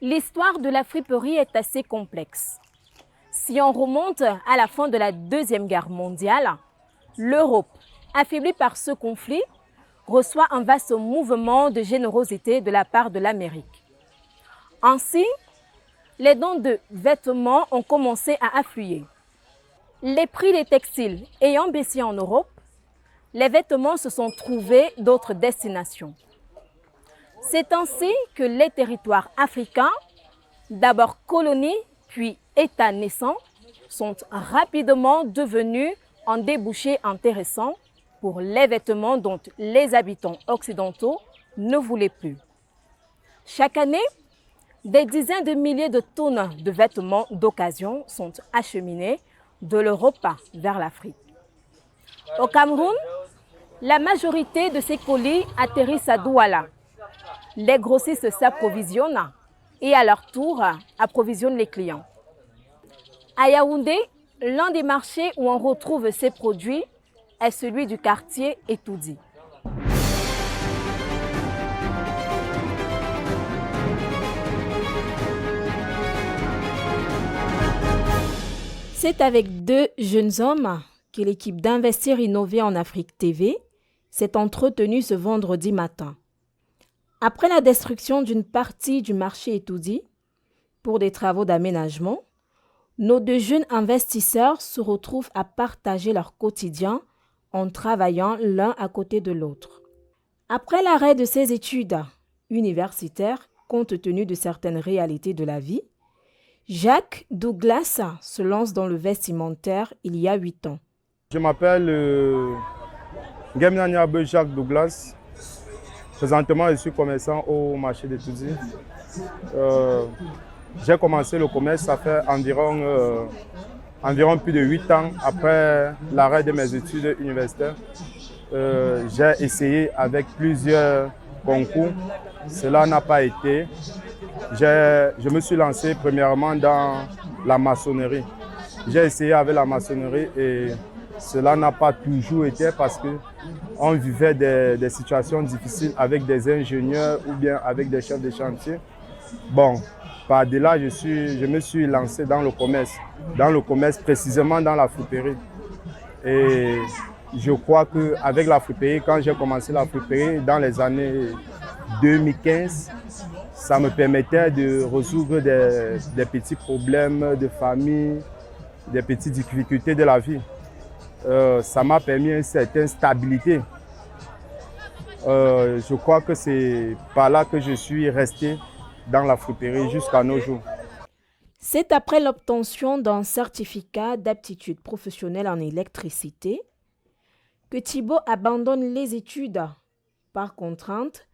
L'histoire de la friperie est assez complexe. Si on remonte à la fin de la Deuxième Guerre mondiale, l'Europe, affaiblie par ce conflit, reçoit un vaste mouvement de générosité de la part de l'Amérique. Ainsi, les dons de vêtements ont commencé à affluer. Les prix des textiles ayant baissé en Europe, les vêtements se sont trouvés d'autres destinations. C'est ainsi que les territoires africains, d'abord colonies puis États naissants, sont rapidement devenus un débouché intéressant pour les vêtements dont les habitants occidentaux ne voulaient plus. Chaque année, des dizaines de milliers de tonnes de vêtements d'occasion sont acheminés de l'Europe vers l'Afrique. Au Cameroun, la majorité de ces colis atterrissent à Douala. Les grossistes s'approvisionnent et à leur tour approvisionnent les clients. À Yaoundé, l'un des marchés où on retrouve ces produits est celui du quartier Etoudi. C'est avec deux jeunes hommes que l'équipe d'Investir Innover en Afrique TV s'est entretenue ce vendredi matin. Après la destruction d'une partie du marché Etoudi pour des travaux d'aménagement, nos deux jeunes investisseurs se retrouvent à partager leur quotidien en travaillant l'un à côté de l'autre. Après l'arrêt de ses études universitaires, compte tenu de certaines réalités de la vie, Jacques Douglas se lance dans le vestimentaire il y a 8 ans. Je m'appelle Gemnaniabe Jacques Douglas. Présentement, je suis commerçant au marché d'Etoudi. J'ai commencé le commerce, ça fait environ plus de 8 ans après l'arrêt de mes études universitaires. J'ai essayé avec plusieurs concours, cela n'a pas été. Je me suis lancé premièrement dans la maçonnerie. J'ai essayé avec la maçonnerie et cela n'a pas toujours été parce qu'on vivait des situations difficiles avec des ingénieurs ou bien avec des chefs de chantier. Bon, par-delà, je me suis lancé dans le commerce précisément dans la friperie. Et je crois qu'avec la friperie, quand j'ai commencé la friperie dans les années 2015, ça me permettait de résoudre des petits problèmes de famille, des petites difficultés de la vie. Ça m'a permis une certaine stabilité. Je crois que c'est par là que je suis resté dans la friperie jusqu'à nos jours. C'est après l'obtention d'un certificat d'aptitude professionnelle en électricité que Thibaut abandonne les études par contrainte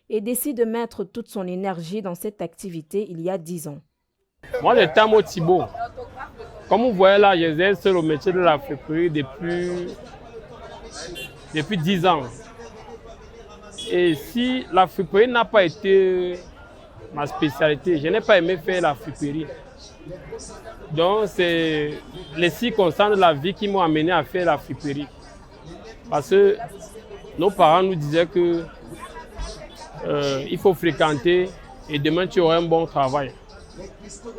et décide de mettre toute son énergie dans cette activité il y a 10 ans. Moi, je t'aime Thibaut. Comme vous voyez là, j'exerce le métier de la friperie depuis 10 ans. Et si la friperie n'a pas été ma spécialité, je n'ai pas aimé faire la friperie. Donc, c'est les circonstances de la vie qui m'ont amené à faire la friperie. Parce que nos parents nous disaient que il faut fréquenter et demain tu auras un bon travail.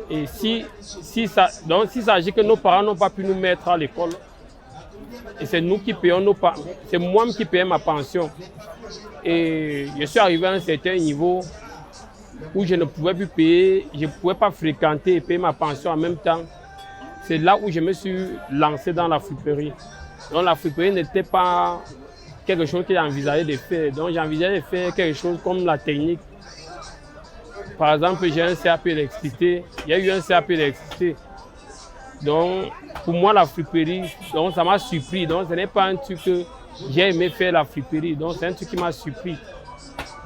Et s'il s'agit que nos parents n'ont pas pu nous mettre à l'école, et c'est nous qui payons c'est moi qui paye ma pension. Et je suis arrivé à un certain niveau où je ne pouvais plus payer, je ne pouvais pas fréquenter et payer ma pension en même temps. C'est là où je me suis lancé dans la friperie. Donc la friperie n'était pas quelque chose que j'envisageais de faire. Donc j'envisageais de faire quelque chose comme la technique. Par exemple, j'ai un CAP électricité, il y a eu un CAP électricité. Donc pour moi la friperie, donc ça m'a surpris. Donc ce n'est pas un truc que j'ai aimé faire la friperie. Donc c'est un truc qui m'a surpris.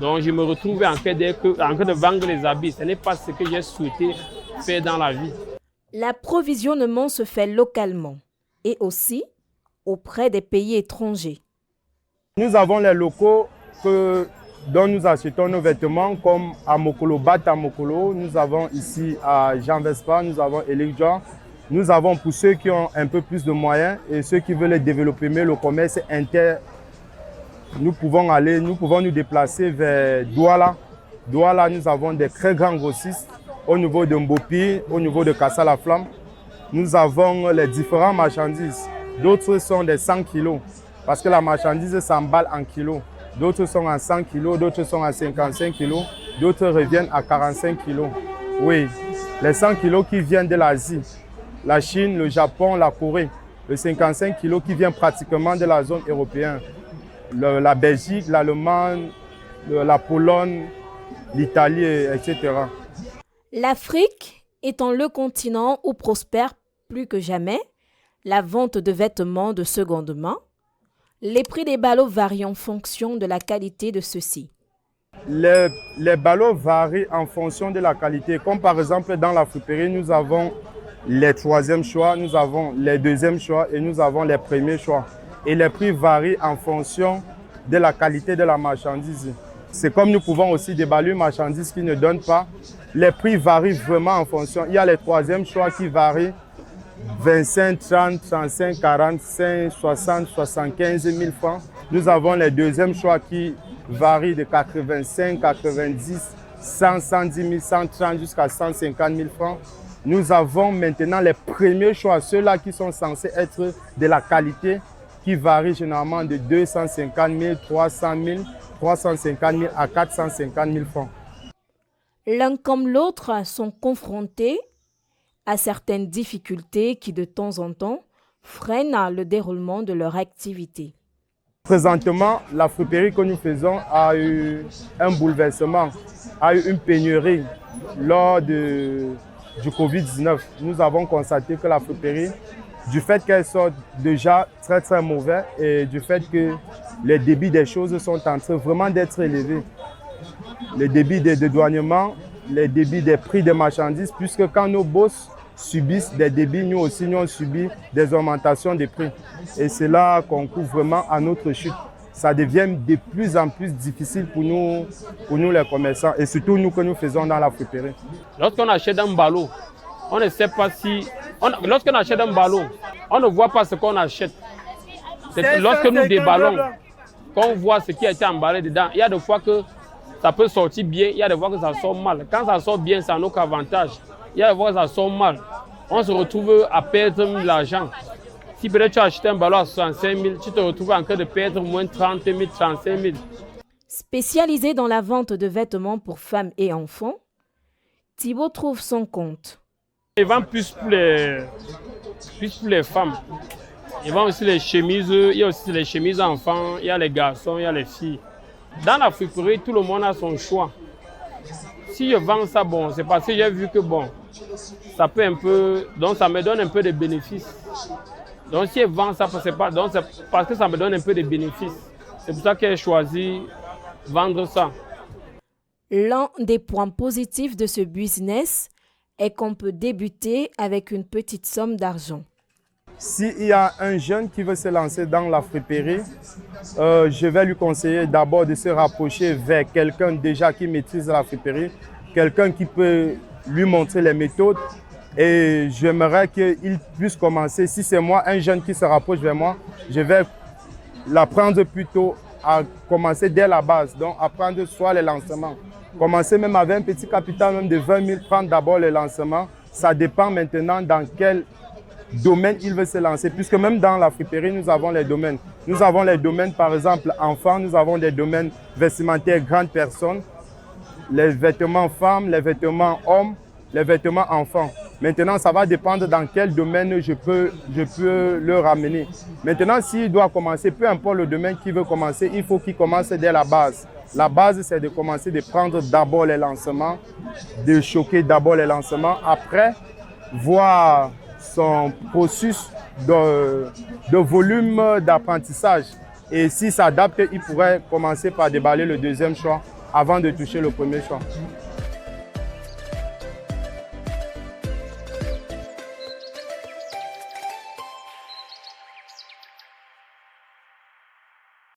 Donc je me retrouvais en train de vendre les habits. Ce n'est pas ce que j'ai souhaité faire dans la vie. L'approvisionnement se fait localement et aussi auprès des pays étrangers. Nous avons les locaux dont nous achetons nos vêtements comme à Mokolo, Bata Mokolo. Nous avons ici à Jean Vespa, nous avons Eligja. Nous avons pour ceux qui ont un peu plus de moyens et ceux qui veulent développer mieux le commerce inter. Nous pouvons nous déplacer vers Douala. Douala, nous avons des très grands grossistes au niveau de Mbopi, au niveau de Kassa-la-Flamme. Nous avons les différentes marchandises. D'autres sont des 100 kilos, parce que la marchandise s'emballe en kilos. D'autres sont à 100 kilos, d'autres sont à 55 kilos, d'autres reviennent à 45 kilos. Oui, les 100 kilos qui viennent de l'Asie, la Chine, le Japon, la Corée. Le 55 kilos qui vient pratiquement de la zone européenne. La Belgique, l'Allemagne, la Pologne, l'Italie, etc. L'Afrique étant le continent où prospère plus que jamais la vente de vêtements de seconde main, les prix des ballots varient en fonction de la qualité de ceux-ci. Les ballots varient en fonction de la qualité. Comme par exemple dans la friperie, nous avons les troisièmes choix, nous avons les deuxièmes choix et nous avons les premiers choix. Et les prix varient en fonction de la qualité de la marchandise. C'est comme nous pouvons aussi déballer une marchandise qui ne donne pas. Les prix varient vraiment en fonction. Il y a les troisièmes choix qui varient 25, 30, 35, 45, 60, 75 000 francs. Nous avons les deuxièmes choix qui varient de 85, 90, 100, 110 000, 130 jusqu'à 150 000 francs. Nous avons maintenant les premiers choix, ceux-là qui sont censés être de la qualité, qui varient généralement de 250 000, 300 000, 350 000 à 450 000 francs. L'un comme l'autre sont confrontés à certaines difficultés qui, de temps en temps, freinent le déroulement de leur activité. Présentement, la friperie que nous faisons a eu un bouleversement, a eu une pénurie lors du Covid-19. Nous avons constaté que la friperie, du fait qu'elle soit déjà très très mauvaise et du fait que les débits des choses sont en train vraiment d'être élevés, les débits de dédouanement, les débits des prix des marchandises, puisque quand nos boss subissent des débits, nous aussi nous on subit des augmentations des prix. Et c'est là qu'on couvre vraiment à notre chute. Ça devient de plus en plus difficile pour nous les commerçants et surtout nous que nous faisons dans la friperie. Lorsqu'on achète un ballot, on ne sait pas si... Lorsqu'on achète un ballot, on ne voit pas ce qu'on achète. Lorsque nous déballons, qu'on voit ce qui a été emballé dedans, il y a des fois que ça peut sortir bien, il y a des fois que ça sort mal. Quand ça sort bien, ça n'a aucun avantage. Il y a des fois que ça sort mal. On se retrouve à perdre l'argent. Si peut-être tu as acheté un ballon à 65 000, tu te retrouves en train de perdre moins 30 000, 35 000. Spécialisé dans la vente de vêtements pour femmes et enfants, Thibaut trouve son compte. Ils vendent plus pour les femmes. Ils vendent aussi les chemises, il y a aussi les chemises enfants, il y a les garçons, il y a les filles. Dans la friperie, tout le monde a son choix. Si je vends ça, bon, c'est parce que j'ai vu que bon, ça peut un peu, donc ça me donne un peu de bénéfices. Donc si je vends ça, c'est parce que ça me donne un peu de bénéfices. C'est pour ça que j'ai choisi vendre ça. L'un des points positifs de ce business est qu'on peut débuter avec une petite somme d'argent. S'il y a un jeune qui veut se lancer dans la friperie, je vais lui conseiller d'abord de se rapprocher vers quelqu'un déjà qui maîtrise la friperie, quelqu'un qui peut lui montrer les méthodes. Et j'aimerais qu'il puisse commencer. Si c'est moi, un jeune qui se rapproche vers moi, je vais l'apprendre plutôt à commencer dès la base. Donc apprendre soit les lancements. Commencer même avec un petit capital même de 20 000, prendre d'abord les lancements. Ça dépend maintenant dans quel domaine il veut se lancer. Puisque même dans la friperie, nous avons les domaines. Nous avons les domaines, par exemple, enfants. Nous avons des domaines vestimentaires grandes personnes. Les vêtements femmes, les vêtements hommes, les vêtements enfants. Maintenant, ça va dépendre dans quel domaine je peux le ramener. Maintenant, s'il doit commencer, peu importe le domaine qu'il veut commencer, il faut qu'il commence dès la base. La base, c'est de commencer de prendre d'abord les lancements, de choquer d'abord les lancements. Après, voir son processus de volume d'apprentissage. Et s'il s'adapte, il pourrait commencer par déballer le deuxième choix avant de toucher le premier choix.